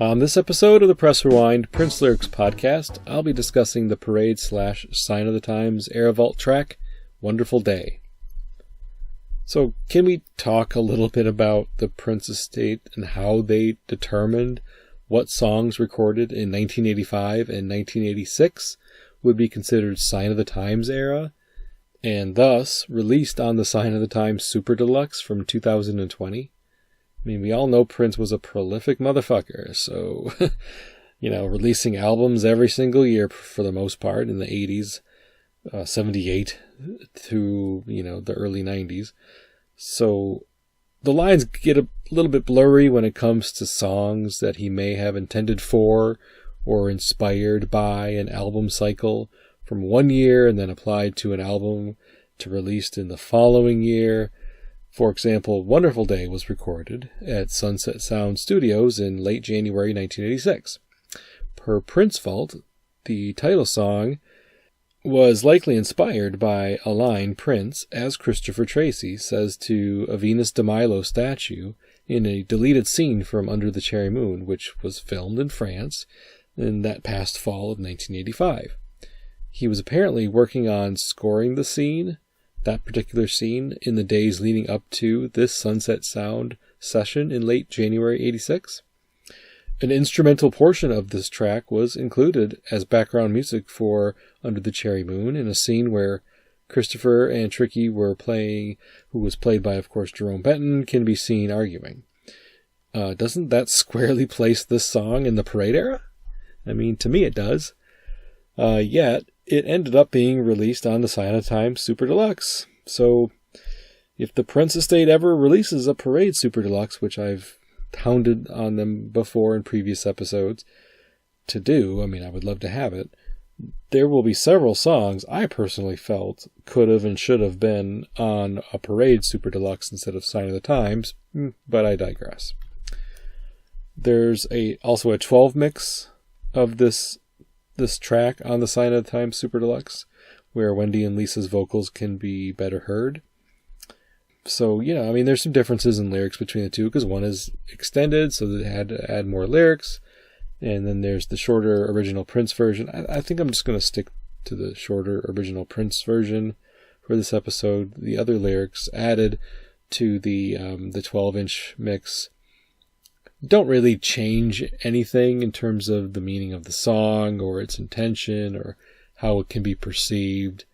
On this episode of the Press Rewind Prince Lyrics podcast, I'll be discussing the Parade/Sign of the Times Era Vault track, Wonderful Day. So, can we talk a little bit about the Prince estate and how they determined what songs recorded in 1985 and 1986 would be considered Sign of the Times era, and thus released on the Sign of the Times Super Deluxe from 2020? I mean, we all know Prince was a prolific motherfucker, so, releasing albums every single year for the most part in the 80s, 78 to, the early 90s. So the lines get a little bit blurry when it comes to songs that he may have intended for or inspired by an album cycle from one year and then applied to an album to released in the following year. For example, Wonderful Day was recorded at Sunset Sound Studios in late January 1986. Per Prince Vault, the title song was likely inspired by a line Prince, as Christopher Tracy, says to a Venus de Milo statue in a deleted scene from Under the Cherry Moon, which was filmed in France in that past fall of 1985. He was apparently working on scoring that particular scene, in the days leading up to this Sunset Sound session in late January 86. An instrumental portion of this track was included as background music for Under the Cherry Moon in a scene where Christopher and Tricky were playing, who was played by, of course, Jerome Benton, can be seen arguing. Doesn't that squarely place this song in the Parade era? I mean, to me it does. Yet, it ended up being released on the Sign of the Times Super Deluxe. So, if the Prince estate ever releases a Parade Super Deluxe, which I've hounded on them before in previous episodes to do, I would love to have it, there will be several songs I personally felt could have and should have been on a Parade Super Deluxe instead of Sign of the Times, but I digress. There's also a 12 mix of this track on the Sign of the Times Super Deluxe, where Wendy and Lisa's vocals can be better heard. So, there's some differences in lyrics between the two, because one is extended, so they had to add more lyrics, and then there's the shorter original Prince version. I think I'm just going to stick to the shorter original Prince version for this episode. The other lyrics added to the 12-inch mix don't really change anything in terms of the meaning of the song or its intention or how it can be perceived.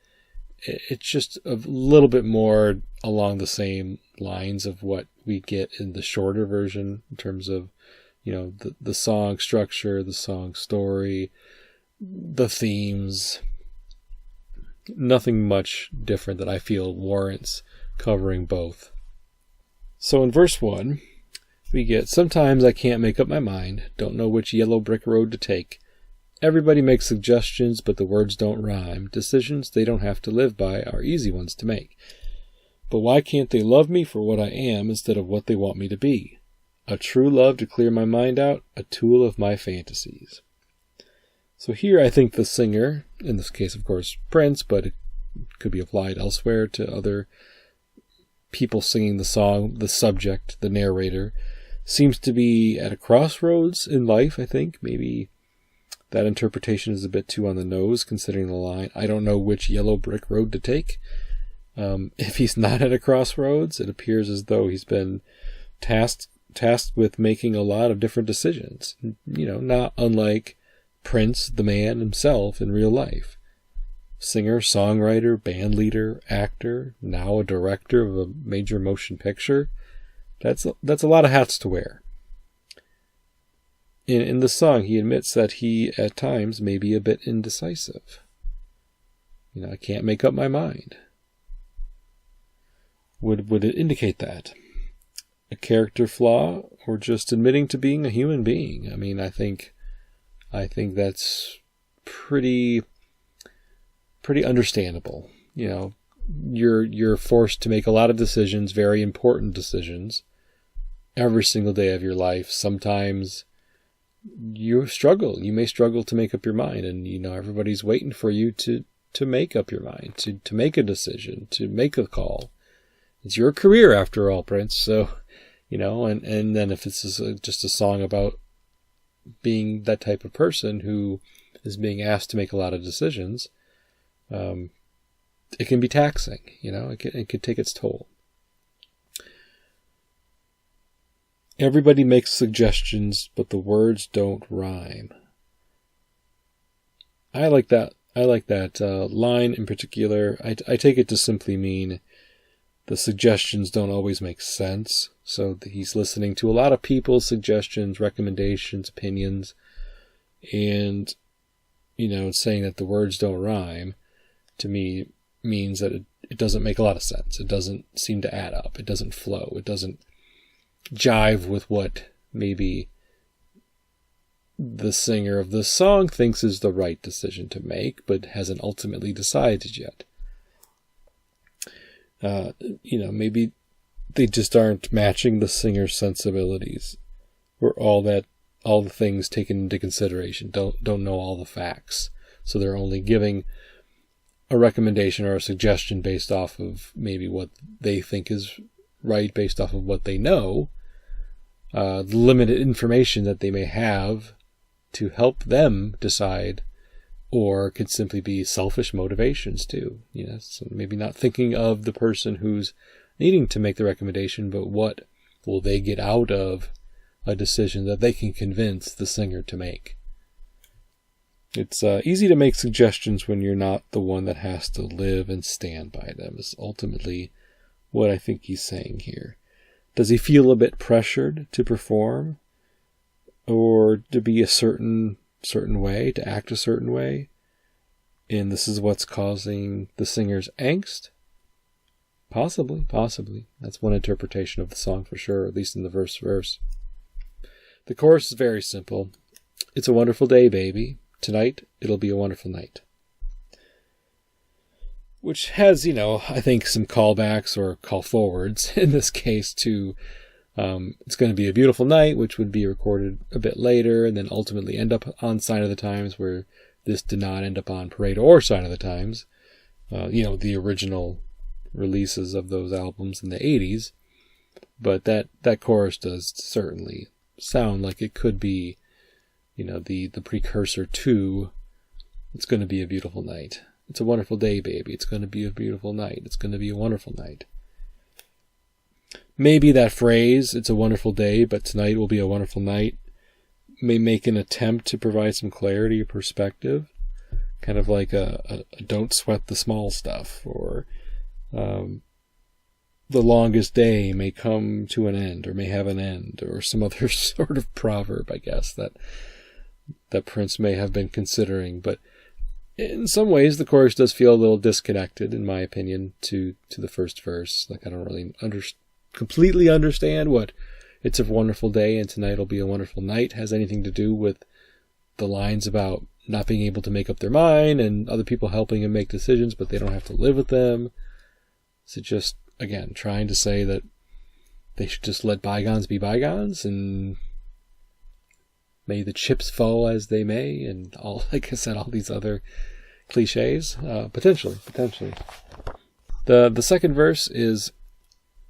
It's just a little bit more along the same lines of what we get in the shorter version in terms of, the song structure, the song story, the themes. Nothing much different that I feel warrants covering both. So in verse 1, we get, sometimes I can't make up my mind, don't know which yellow brick road to take. Everybody makes suggestions, but the words don't rhyme. Decisions they don't have to live by are easy ones to make. But why can't they love me for what I am instead of what they want me to be? A true love to clear my mind out, a tool of my fantasies. So here I think the singer, in this case of course Prince, but it could be applied elsewhere to other people singing the song, the subject, the narrator, seems to be at a crossroads in life, I think. Maybe that interpretation is a bit too on the nose, considering the line, I don't know which yellow brick road to take. If he's not at a crossroads, it appears as though he's been tasked with making a lot of different decisions. Not unlike Prince, the man himself, in real life. Singer, songwriter, band leader, actor, now a director of a major motion picture. That's a lot of hats to wear. In the song, he admits that he, at times, may be a bit indecisive. I can't make up my mind. Would it indicate that? A character flaw, or just admitting to being a human being? I think that's pretty understandable. You're forced to make a lot of decisions, very important decisions, every single day of your life. Sometimes you may struggle to make up your mind, and everybody's waiting for you to make up your mind, to make a decision, to make a call. It's your career after all, Prince. So, and then if it's just a song about being that type of person who is being asked to make a lot of decisions, it can be taxing. It can take its toll. Everybody makes suggestions, but the words don't rhyme. I like that line in particular. I take it to simply mean the suggestions don't always make sense. So he's listening to a lot of people's suggestions, recommendations, opinions, and, saying that the words don't rhyme, to me, means that it doesn't make a lot of sense. It doesn't seem to add up. It doesn't flow. It doesn't jive with what maybe the singer of the song thinks is the right decision to make, but hasn't ultimately decided yet. Maybe they just aren't matching the singer's sensibilities, or all the things taken into consideration, don't know all the facts. So they're only giving a recommendation or a suggestion based off of maybe what they think is right, based off of what they know, the limited information that they may have to help them decide, or could simply be selfish motivations too. So maybe not thinking of the person who's needing to make the recommendation, but what will they get out of a decision that they can convince the singer to make. It's easy to make suggestions when you're not the one that has to live and stand by them, is ultimately what I think he's saying here. Does he feel a bit pressured to perform, or to be a certain way, to act a certain way? And this is what's causing the singer's angst? Possibly. That's one interpretation of the song for sure, at least in the verse. The chorus is very simple. It's a wonderful day, baby. Tonight, it'll be a wonderful night. Which has, I think some callbacks or call forwards in this case to It's Going to Be a Beautiful Night, which would be recorded a bit later and then ultimately end up on Sign of the Times, where this did not end up on Parade or Sign of the Times. The original releases of those albums in the 80s. But that chorus does certainly sound like it could be, the precursor to It's Going to Be a Beautiful Night. It's a wonderful day, baby. It's going to be a beautiful night. It's going to be a wonderful night. Maybe that phrase, it's a wonderful day, but tonight will be a wonderful night, may make an attempt to provide some clarity or perspective. Kind of like a don't sweat the small stuff, or the longest day may come to an end, or may have an end, or some other sort of proverb, I guess, that Prince may have been considering. But in some ways, the chorus does feel a little disconnected, in my opinion, to the first verse. Like, I don't really completely understand what "It's a Wonderful Day" and "Tonight will be a Wonderful Night" has anything to do with the lines about not being able to make up their mind and other people helping them make decisions, but they don't have to live with them. So just, again, trying to say that they should just let bygones be bygones, and may the chips fall as they may, and all, like I said, all these other cliches. Potentially. The second verse is,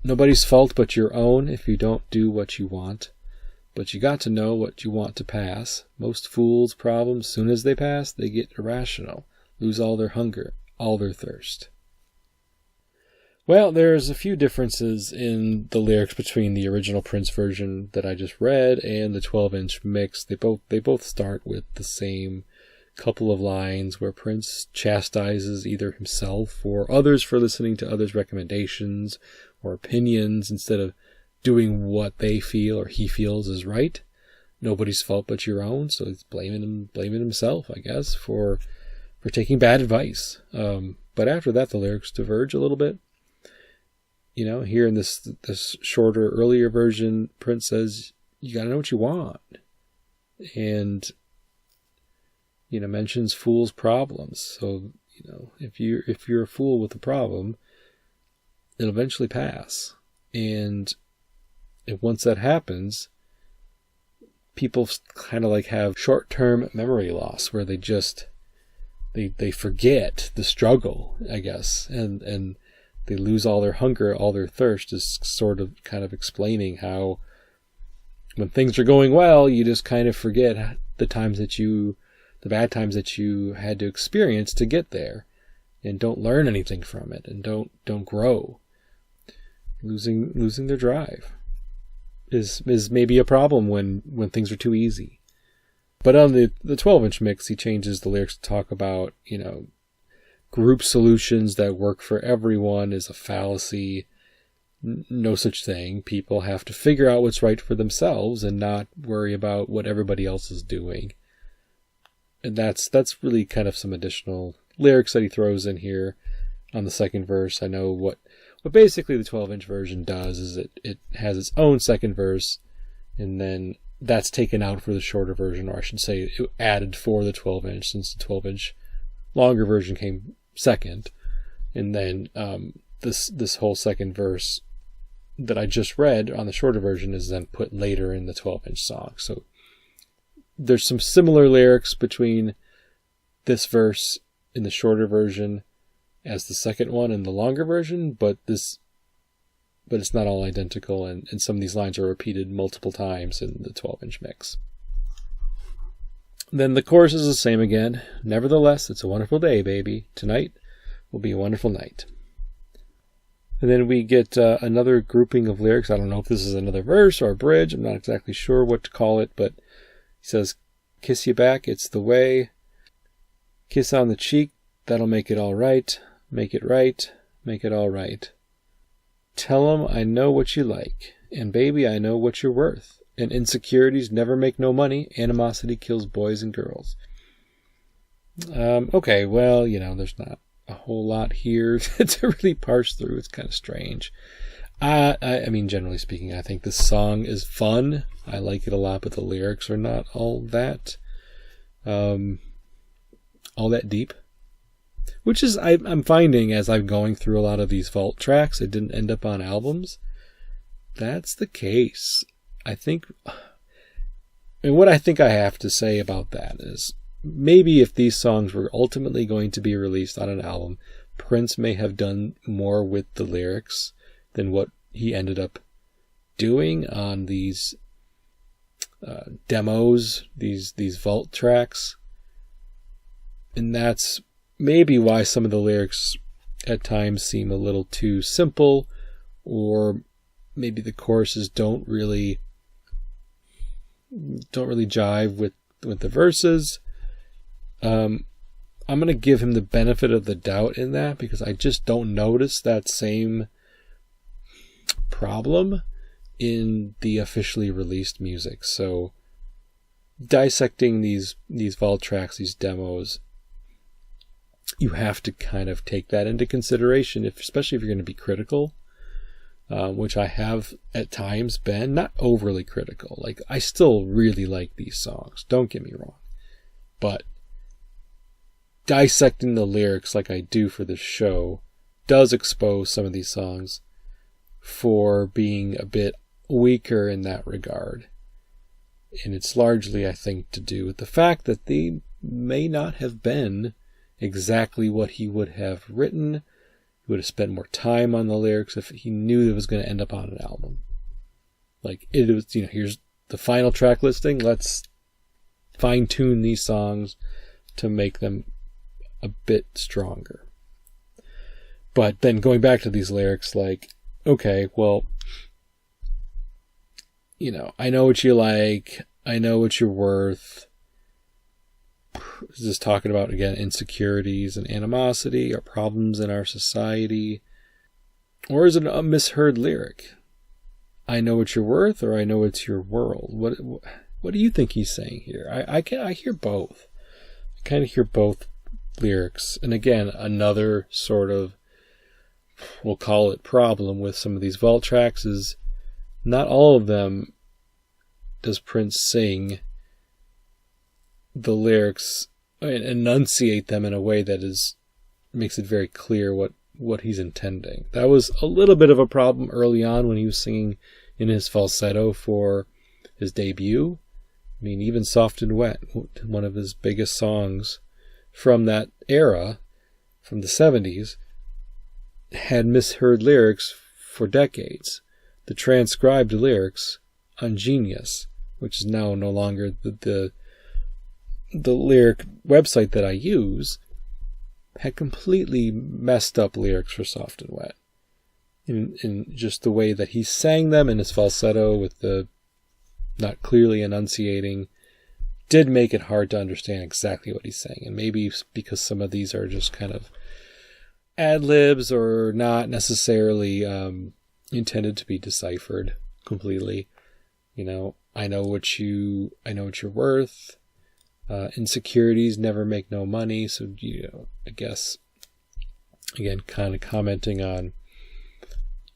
nobody's fault but your own if you don't do what you want. But you got to know what you want to pass. Most fools' problems, soon as they pass, they get irrational, lose all their hunger, all their thirst. Well, there's a few differences in the lyrics between the original Prince version that I just read and the 12-inch mix. They both start with the same couple of lines where Prince chastises either himself or others for listening to others' recommendations or opinions instead of doing what they feel or he feels is right. Nobody's fault but your own. So he's blaming himself, I guess, for taking bad advice. But after that, the lyrics diverge a little bit. Here in this shorter, earlier version, Prince says, you got to know what you want. And, mentions fool's problems. So, if you're a fool with a problem, it'll eventually pass. And once that happens, people kind of like have short-term memory loss where they just they forget the struggle, I guess, and they lose all their hunger, all their thirst, is sort of kind of explaining how when things are going well, you just kind of forget the bad times that you had to experience to get there, and don't learn anything from it, and don't grow. Losing their drive is maybe a problem when things are too easy. But on the 12-inch mix, he changes the lyrics to talk about, group solutions that work for everyone is a fallacy. No such thing. People have to figure out what's right for themselves and not worry about what everybody else is doing. And that's really kind of some additional lyrics that he throws in here on the second verse. I know what basically the 12-inch version does is it has its own second verse, and then that's taken out for the shorter version, or I should say it added for the 12-inch, since the 12-inch longer version came second. And then this whole second verse that I just read on the shorter version is then put later in the 12-inch song. So there's some similar lyrics between this verse in the shorter version as the second one in the longer version, but it's not all identical, and some of these lines are repeated multiple times in the 12-inch mix. Then the chorus is the same again. Nevertheless, it's a wonderful day, baby. Tonight will be a wonderful night. And then we get another grouping of lyrics. I don't know if this is another verse or a bridge. I'm not exactly sure what to call it, but he says, kiss you back, it's the way. Kiss on the cheek, that'll make it all right. Make it right, make it all right. Tell 'em I know what you like, and baby, I know what you're worth. And insecurities never make no money. Animosity kills boys and girls. Okay, well, there's not a whole lot here to really parse through. It's kind of strange. I mean, generally speaking, I think this song is fun. I like it a lot, but the lyrics are not all that deep. Which is, I'm finding as I'm going through a lot of these vault tracks, it didn't end up on albums. That's the case. I think, and what I think I have to say about that is, maybe if these songs were ultimately going to be released on an album, Prince may have done more with the lyrics than what he ended up doing on these demos, these vault tracks. And that's maybe why some of the lyrics at times seem a little too simple, or maybe the choruses don't really jive with the verses. I'm going to give him the benefit of the doubt in that, because I just don't notice that same problem in the officially released music. So dissecting these vault tracks, these demos, you have to kind of take that into consideration, especially if you're going to be critical, which I have at times been, not overly critical. Like, I still really like these songs, don't get me wrong, but dissecting the lyrics like I do for this show does expose some of these songs for being a bit weaker in that regard. And it's largely, I think, to do with the fact that they may not have been exactly what he would have written. He would have spent more time on the lyrics if he knew it was going to end up on an album. Like, it was, here's the final track listing. Let's fine-tune these songs to make them a bit stronger. But then going back to these lyrics, like, okay, well, I know what you like. I know what you're worth. Is this talking about, again, insecurities and animosity or problems in our society? Or is it a misheard lyric? I know what you're worth, or I know it's your world. What do you think he's saying here? I hear both. I kind of hear both lyrics. And again, another sort of, we'll call it problem with some of these vault tracks is not all of them does Prince sing the lyrics enunciate them in a way that makes it very clear what he's intending. That was a little bit of a problem early on when he was singing in his falsetto for his debut. I mean, even Soft and Wet, one of his biggest songs from that era, from the 70s, had misheard lyrics for decades. The transcribed lyrics on Genius, which is now no longer the lyric website that I use, had completely messed up lyrics for Soft and Wet. In just the way that he sang them in his falsetto with the not clearly enunciating did make it hard to understand exactly what he's saying. And maybe because some of these are just kind of ad-libs or not necessarily intended to be deciphered completely. You know, I know what you're worth. Insecurities never make no money. So, you know, I guess, again, kind of commenting on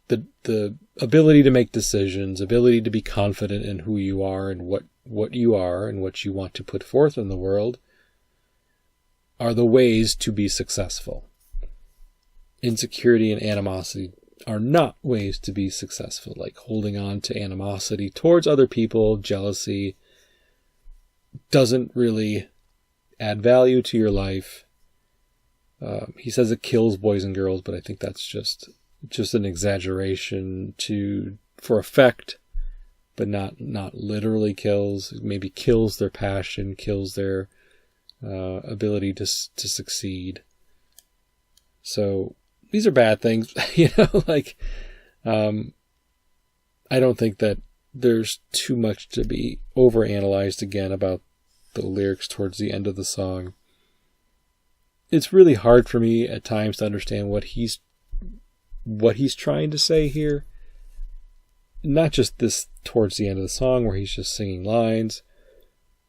the ability to make decisions, ability to be confident in who you are and what you are and what you want to put forth in the world are the ways to be successful. Insecurity and animosity are not ways to be successful, like holding on to animosity towards other people, jealousy, doesn't really add value to your life. He says it kills boys and girls, but I think that's just an exaggeration for effect, but not literally kills. It maybe kills their passion, kills their ability to succeed. So these are bad things, you know. Like, I don't think that there's too much to be overanalyzed again about the lyrics towards the end of the song. It's really hard for me at times to understand what he's trying to say here. Not just this towards the end of the song where he's just singing lines,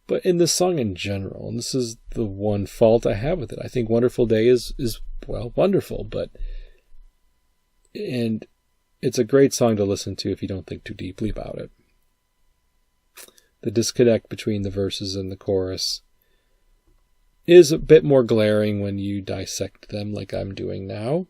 but in the song in general. And this is the one fault I have with it. I think Wonderful Day is well, wonderful, and it's a great song to listen to if you don't think too deeply about it. The disconnect between the verses and the chorus is a bit more glaring when you dissect them like I'm doing now.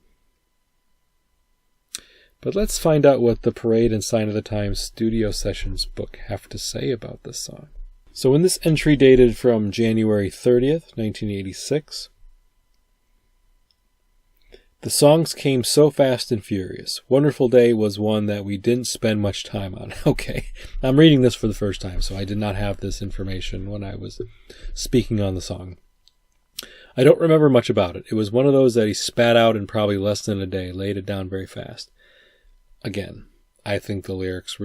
But let's find out what the Parade and Sign of the Times studio sessions book have to say about this song. So in this entry dated from January 30th, 1986, the songs came so fast and furious. Wonderful Day was one that we didn't spend much time on. Okay, I'm reading this for the first time, so I did not have this information when I was speaking on the song. I don't remember much about it. It was one of those that he spat out in probably less than a day, laid it down very fast. Again, I think the lyrics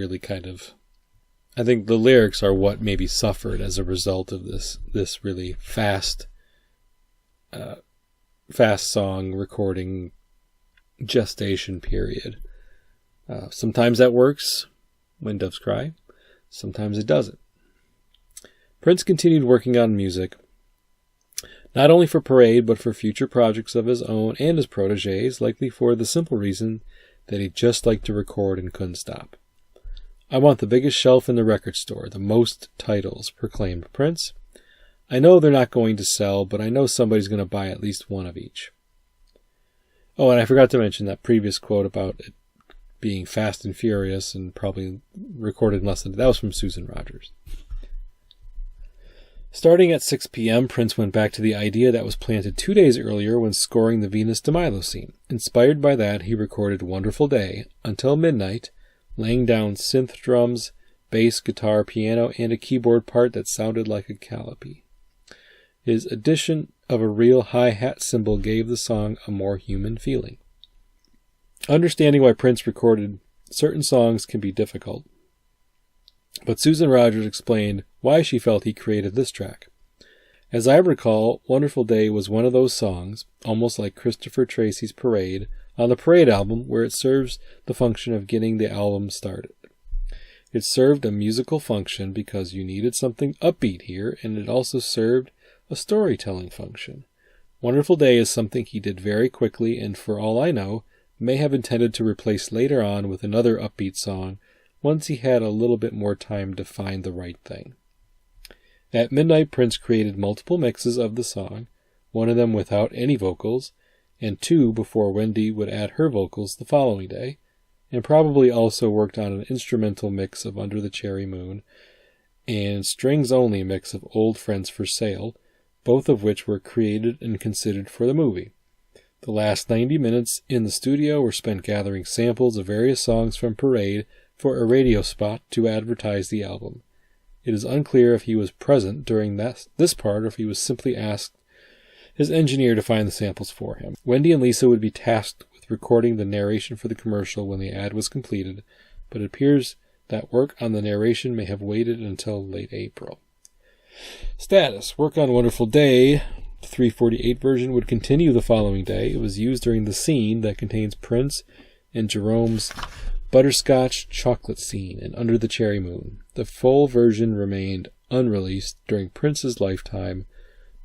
are what maybe suffered as a result of this really fast song recording gestation period. Sometimes that works when doves cry. Sometimes it doesn't. Prince continued working on music, not only for Parade, but for future projects of his own and his protégés, likely for the simple reason that he just liked to record and couldn't stop. I want the biggest shelf in the record store, the most titles, proclaimed Prince. I know they're not going to sell, but I know somebody's going to buy at least one of each. Oh, and I forgot to mention that previous quote about it being fast and furious and probably recorded in less than... That was from Susan Rogers. Starting at 6 p.m., Prince went back to the idea that was planted 2 days earlier when scoring the Venus de Milo scene. Inspired by that, he recorded Wonderful Day until midnight, laying down synth drums, bass, guitar, piano, and a keyboard part that sounded like a calliope. His addition of a real hi-hat cymbal gave the song a more human feeling. Understanding why Prince recorded certain songs can be difficult, but Susan Rogers explained why she felt he created this track. As I recall, Wonderful Day was one of those songs, almost like Christopher Tracy's Parade, on the Parade album, where it serves the function of getting the album started. It served a musical function because you needed something upbeat here, and it also served a storytelling function. Wonderful Day is something he did very quickly and, for all I know, may have intended to replace later on with another upbeat song once he had a little bit more time to find the right thing. At midnight, Prince created multiple mixes of the song, one of them without any vocals, and two before Wendy would add her vocals the following day, and probably also worked on an instrumental mix of Under the Cherry Moon and strings-only mix of Old Friends for Sale, both of which were created and considered for the movie. The last 90 minutes in the studio were spent gathering samples of various songs from Parade for a radio spot to advertise the album. It is unclear if he was present during this part or if he was simply asked his engineer to find the samples for him. Wendy and Lisa would be tasked with recording the narration for the commercial when the ad was completed, but it appears that work on the narration may have waited until late April. Status. Work on Wonderful Day, the 348 version, would continue the following day. It was used during the scene that contains Prince and Jerome's butterscotch chocolate scene in Under the Cherry Moon. The full version remained unreleased during Prince's lifetime,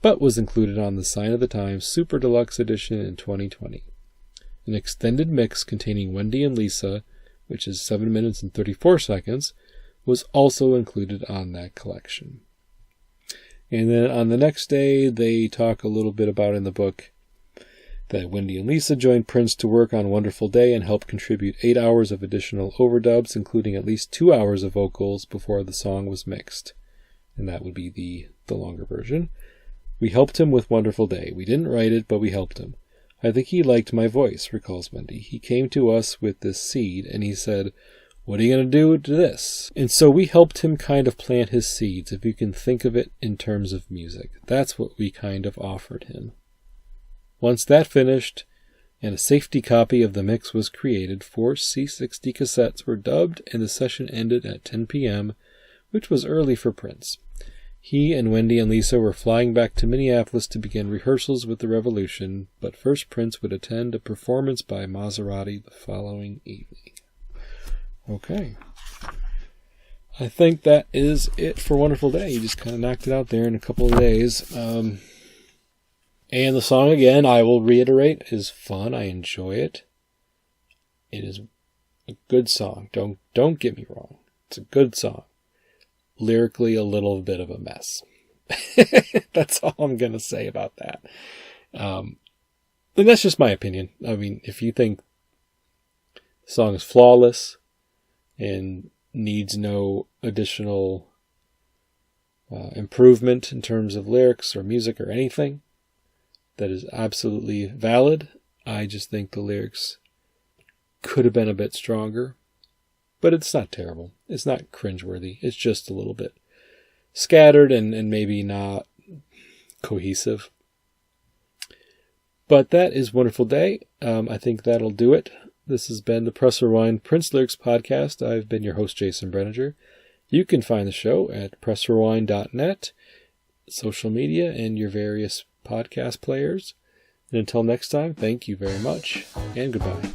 but was included on the Sign of the Times Super Deluxe Edition in 2020. An extended mix containing Wendy and Lisa, which is 7 minutes and 34 seconds, was also included on that collection. And then on the next day, they talk a little bit about in the book that Wendy and Lisa joined Prince to work on Wonderful Day and helped contribute 8 hours of additional overdubs, including at least 2 hours of vocals before the song was mixed. And that would be the longer version. We helped him with Wonderful Day. We didn't write it, but we helped him. I think he liked my voice, recalls Wendy. He came to us with this seed, and he said, "What are you going to do to this?" And so we helped him kind of plant his seeds, if you can think of it in terms of music. That's what we kind of offered him. Once that finished, and a safety copy of the mix was created, 4 C60 cassettes were dubbed, and the session ended at 10 p.m., which was early for Prince. He and Wendy and Lisa were flying back to Minneapolis to begin rehearsals with the Revolution, but first Prince would attend a performance by Maserati the following evening. Okay. I think that is it for Wonderful Day. You just kind of knocked it out there in a couple of days. And the song, again, I will reiterate, is fun. I enjoy it. It is a good song. Don't get me wrong. It's a good song. Lyrically, a little bit of a mess. That's all I'm going to say about that. And that's just my opinion. I mean, if you think the song is flawless and needs no additional improvement in terms of lyrics or music or anything, that is absolutely valid. I just think the lyrics could have been a bit stronger, but it's not terrible. It's not cringeworthy. It's just a little bit scattered and maybe not cohesive. But that is Wonderful Day. I think that'll do it. This has been the Press Rewind Prince Lyrics Podcast. I've been your host, Jason Brenninger. You can find the show at pressrewind.net, social media, and your various podcast players. And until next time, thank you very much, and goodbye.